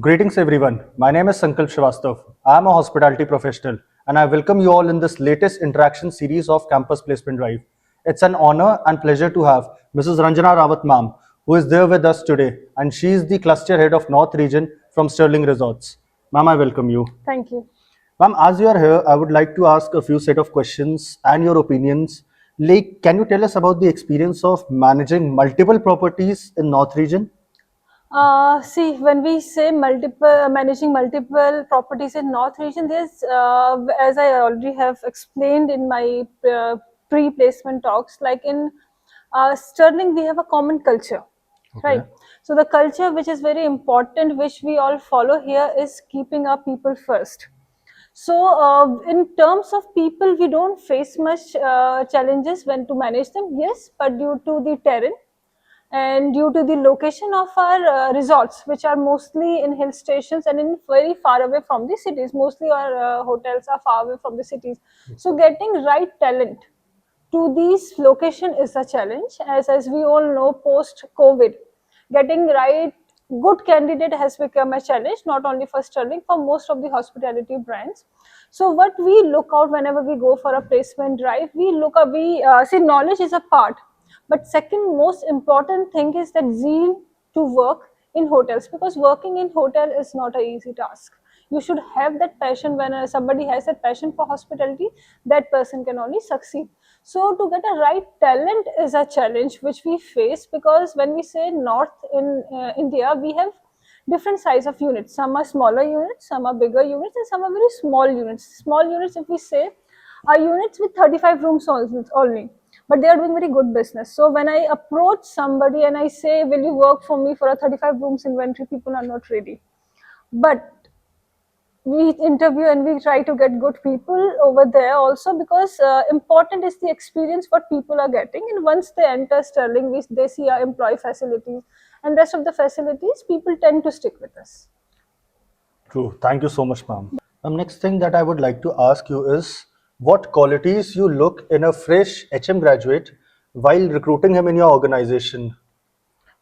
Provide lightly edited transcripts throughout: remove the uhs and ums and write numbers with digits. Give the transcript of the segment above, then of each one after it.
Greetings everyone. My name is Sankalp Srivastava. I am a hospitality professional and I welcome you all in this latest interaction series of Campus Placement Drive. It's an honor and pleasure to have Mrs. Ranjana Rawat ma'am, who is there with us today, and she is the cluster head of North Region from Sterling Resorts. Ma'am, I welcome you. Thank you. Ma'am, as you are here, I would like to ask a few set of questions and your opinions. Like, can you tell us about the experience of managing multiple properties in North Region? See, when we say managing multiple properties in North region, there's, as I already have explained in my pre-placement talks, like in Sterling, we have a common culture, right? So the culture which is very important, which we all follow here, is keeping our people first. So in terms of people, we don't face much challenges when to manage them, yes, but due to the terrain, and due to the location of our resorts, which are mostly in hill stations and in very far away from the cities, mostly our hotels are far away from the cities. So getting right talent to these location is a challenge, as we all know, post COVID, getting right good candidate has become a challenge, not only for Sterling, for most of the hospitality brands. So what we look out whenever we go for a placement drive, we see knowledge is a part, but second most important thing is that zeal to work in hotels, because working in hotel is not an easy task. You should have that passion. When somebody has that passion for hospitality, that person can only succeed. So to get a right talent is a challenge which we face, because when we say north in India, we have different size of units. Some are smaller units, some are bigger units, and some are very small units. Small units, if we say, are units with 35 rooms only, but they are doing very good business. So when I approach somebody and I say, will you work for me for a 35 rooms inventory, people are not ready. But we interview and we try to get good people over there also, because important is the experience what people are getting, and once they enter Sterling, they see our employee facilities and rest of the facilities, people tend to stick with us. True. Thank you so much, ma'am. Next thing that I would like to ask you is what qualities you look in a fresh HM graduate while recruiting him in your organization.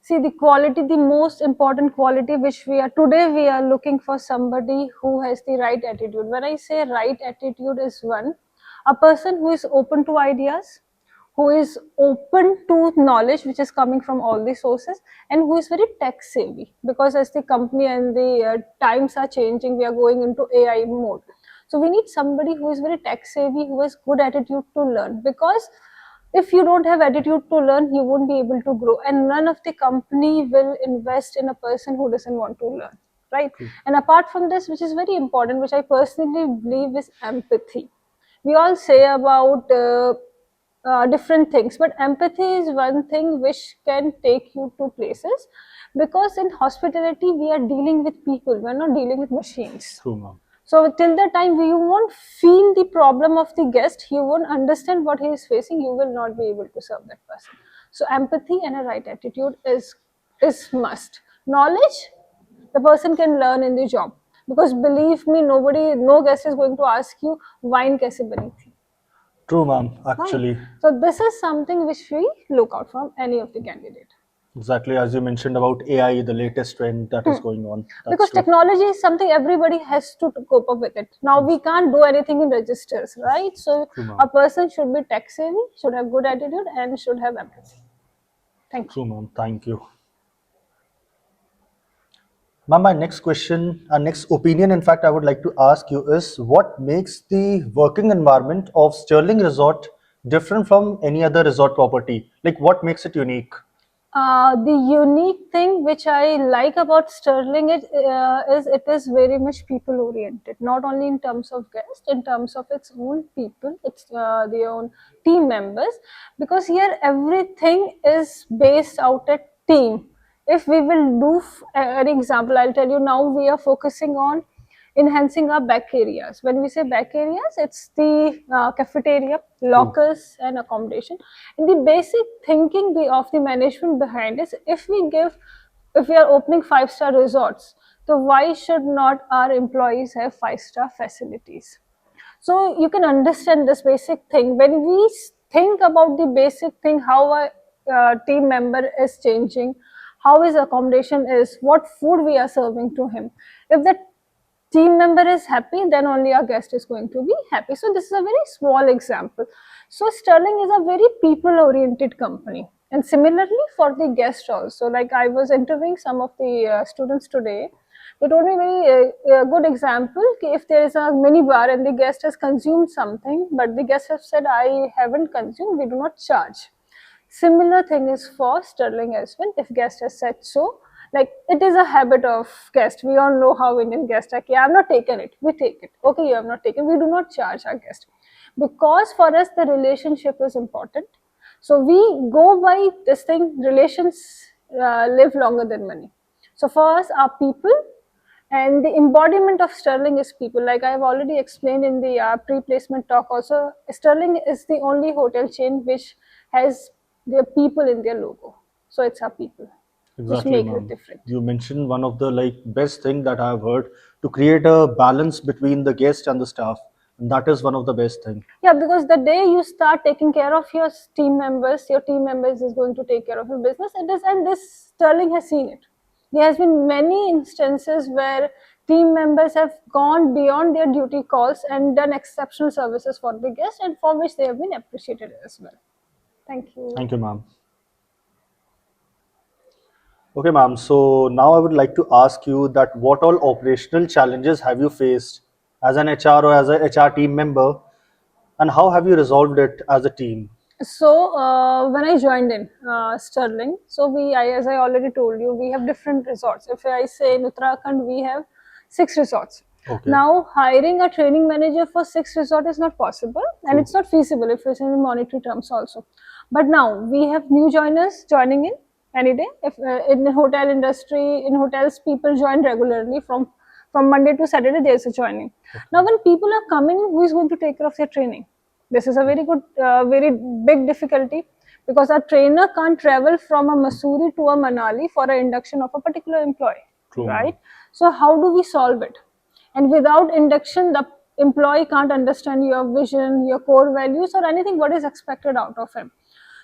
See, the quality, the most important quality which we are looking for somebody who has the right attitude. When I say right attitude is one, a person who is open to ideas, who is open to knowledge which is coming from all the sources, and who is very tech savvy, because as the company and the times are changing, we are going into AI mode. So we need somebody who is very tech savvy, who has good attitude to learn, because if you don't have attitude to learn, you won't be able to grow, and none of the company will invest in a person who doesn't want to learn, right? And apart from this, which is very important, which I personally believe, is empathy. We all say about different things, but empathy is one thing which can take you to places, because in hospitality we are dealing with people, we're not dealing with machines. True, ma'am. So till the time you won't feel the problem of the guest, you won't understand what he is facing, you will not be able to serve that person. So empathy and a right attitude is must. Knowledge, the person can learn in the job, because believe me, no guest is going to ask you wine kaise bani thi. True, ma'am. Right? Actually, So this is something which we look out from any of the candidate. exactly as you mentioned about AI, the latest trend that is going on. That's Because true. technology is something everybody has to cope up with it. Now we can't do anything in registers, right? So True, ma'am. a person should be tech savvy, should have good attitude, and should have empathy. Thank you. True, ma'am. Thank you. Ma'am, my next question, next opinion, in fact, I would like to ask you is what makes the working environment of Sterling Resort different from any other resort property? Like, what makes it unique? The unique thing which I like about Sterling is it is very much people oriented, not only in terms of guests, in terms of its own people, its their own team members, because here everything is based out at team. If we will do an example, I'll tell you, now we are focusing on enhancing our back areas. When we say back areas, it's the cafeteria, lockers, and accommodation. And the basic thinking of the management behind is, if we are opening 5-star resorts, so why should not our employees have 5-star facilities? So you can understand this basic thing. When we think about the basic thing, how a team member is changing, how his accommodation is, what food we are serving to him. If the team member is happy, then only our guest is going to be happy. So this is a very small example. So Sterling is a very people oriented company, and similarly for the guest also. Like I was interviewing some of the students today, they told me very good example. If there is a mini bar and the guest has consumed something, but the guest has said I haven't consumed, we do not charge. Similar thing is for Sterling as well. If guest has said so, like it is a habit of guest. We all know how Indian guests are. Okay, I have not taken it. We take it. Okay, you have not taken. We do not charge our guest because for us the relationship is important. So we go by this thing. Relations live longer than money. So for us, our people and the embodiment of Sterling is people. Like I have already explained in the pre-placement talk also, Sterling is the only hotel chain which has their people in their logo. So it's our people which Exactly, make it ma'am. different. You mentioned one of the like best thing that I've heard to create a balance between the guest and the staff, and that is one of the best thing. Yeah, because the day you start taking care of your team members is going to take care of your business. It is, and this Sterling has seen it. There has been many instances where team members have gone beyond their duty calls and done exceptional services for the guests, and for which they have been appreciated as well. Thank you. Thank you, ma'am. Okay, ma'am. So now I would like to ask you that what all operational challenges have you faced as an HR or as a HR team member, and how have you resolved it as a team? So when I joined in Sterling, so as I already told you, we have different resorts. If I say in Uttarakhand, we have 6 resorts. Okay, Now, hiring a training manager for 6 resorts is not possible, and true. it's not feasible if it's in monetary terms also. But now we have new joiners joining in any day. If in the hotel industry, in hotels, people join regularly from Monday to Saturday. There's a joining. Now, Okay, when people are coming, who is going to take care of their training? This is a very good, very big difficulty because a trainer can't travel from a Missouri to a Manali for an induction of a particular employee, true, ma'am. right? So how do we solve it? And without induction, the employee can't understand your vision, your core values, or anything what is expected out of him.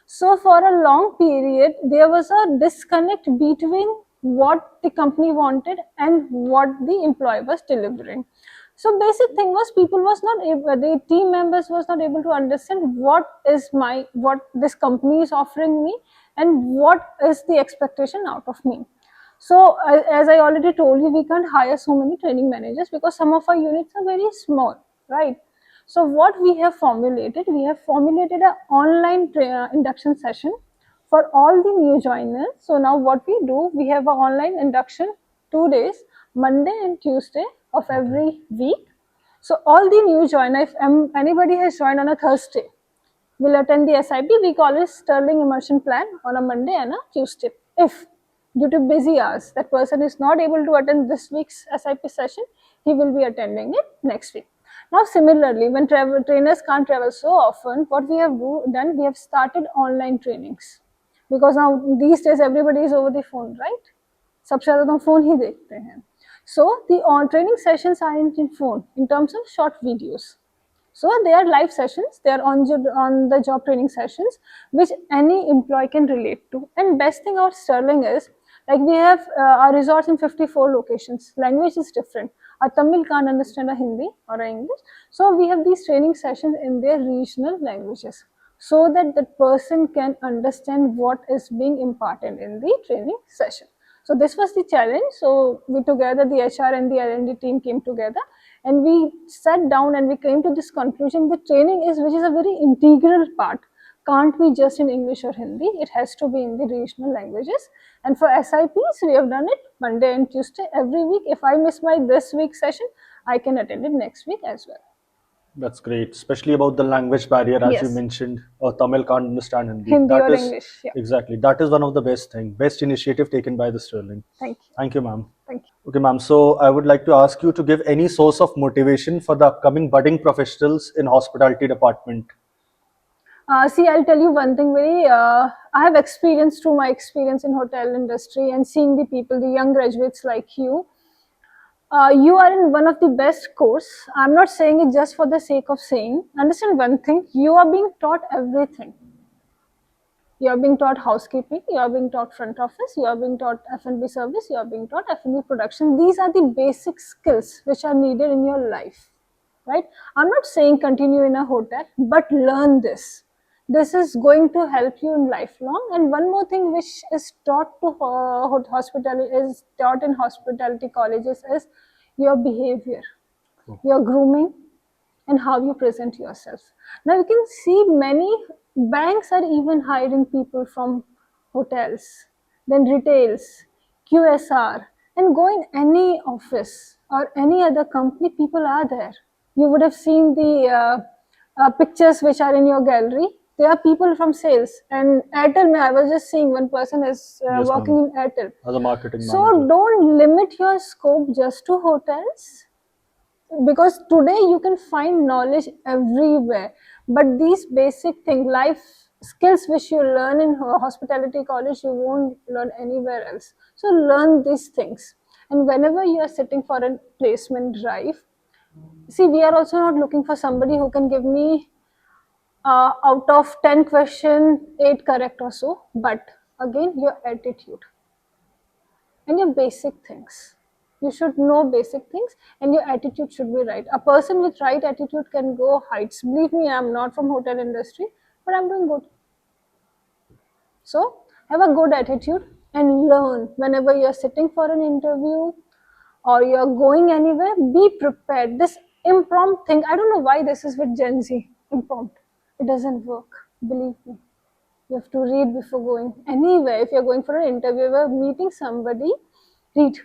So for a long period, there was a disconnect between what the company wanted and what the employee was delivering. So basic thing was people was not able, the team members was not able to understand what this company is offering me and what is the expectation out of me. So as I already told you, we can't hire so many training managers because some of our units are very small, right? So what we have formulated an online induction session for all the new joiners. So now what we do, we have an online induction 2 days, Monday and Tuesday of Okay, every week. So all the new joiners, if anybody has joined on a Thursday, will attend the SIP. We call it Sterling Immersion Plan on a Monday and a Tuesday. If due to busy hours that person is not able to attend this week's SIP session, he will be attending it next week. Now, similarly, when trainers can't travel so often, what we have done, we have started online trainings because now these days everybody is over the phone, right? सबसे ज़्यादा तो हम phone ही देखते हैं. So the training sessions are in phone in terms of short videos. So they are live sessions, they are on the job training sessions, which any employee can relate to. And best thing about Sterling is, like we have our resorts in 54 locations. Language is different. A Tamil can't understand a Hindi or a English. So we have these training sessions in their regional languages so that the person can understand what is being imparted in the training session. So this was the challenge. So we together, the HR and the R&D team came together and we sat down and we came to this conclusion: the training is, which is a very integral part, can't be just in English or Hindi. It has to be in the regional languages. And for SIPs, we have done it Monday and Tuesday every week. If I miss my this week's session, I can attend it next week as well. that's great. Especially about the language barrier, as you Yes, mentioned, Tamil can't understand Hindi. Hindi That or is English. Yeah. exactly that is one of the best initiative taken by the Sterling. Thank you. Thank you, ma'am. Thank you. Okay, ma'am. So I would like to ask you to give any source of motivation for the upcoming budding professionals in hospitality department. See, I'll tell you one thing very, I have experience through my experience in hotel industry and seeing the people, the young graduates like you. You are in one of the best course. I'm not saying it just for the sake of saying. Understand one thing, you are being taught everything. You're being taught housekeeping, you're being taught front office, you're being taught F&B service, you're being taught F&B production. These are the basic skills which are needed in your life, right? I'm not saying continue in a hotel, but learn this. This is going to help you in lifelong. And one more thing which is taught to hospitality, is taught in hospitality colleges, is your behavior, your grooming, and how you present yourself. Now you can see many banks are even hiring people from hotels, then retails, QSR, and go in any office or any other company, people are there. You would have seen the pictures which are in your gallery. There are people from sales and Airtel. I was just seeing one person is Yes, working ma'am. in Airtel. As a marketing So manager. don't limit your scope just to hotels, because today you can find knowledge everywhere, but these basic thing, life skills which you learn in hospitality college, you won't learn anywhere else. So learn these things. And whenever you are sitting for a placement drive, see, we are also not looking for somebody who can give me out of 10 question 8 correct or so, but again, your attitude and your basic things. You should know basic things and your attitude should be right. A person with right attitude can go heights. Believe me, I'm not from hotel industry, but I'm doing good. So have a good attitude and learn whenever you're sitting for an interview or you're going anywhere, be prepared. This impromptu thing, I don't know why this is with Gen Z. Impromptu. It doesn't work. Believe me. You have to read before going anywhere. If you're going for an interview or meeting somebody, read,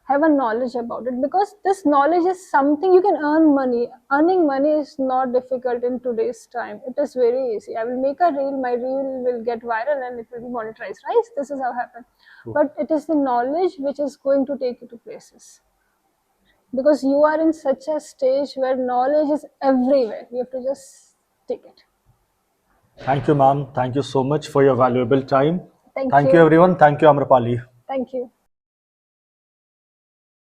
have a knowledge about it, because this knowledge is something you can earn money. Earning money is not difficult in today's time. It is very easy. I will make a reel, my reel will get viral and it will be monetized, right? This is how it happens. But it is the knowledge which is going to take you to places, because you are in such a stage where knowledge is everywhere. You have to just take it. Thank you, ma'am. Thank you so much for your valuable time. Thank Thank you, you. everyone. Thank you, Amrapali. Thank you.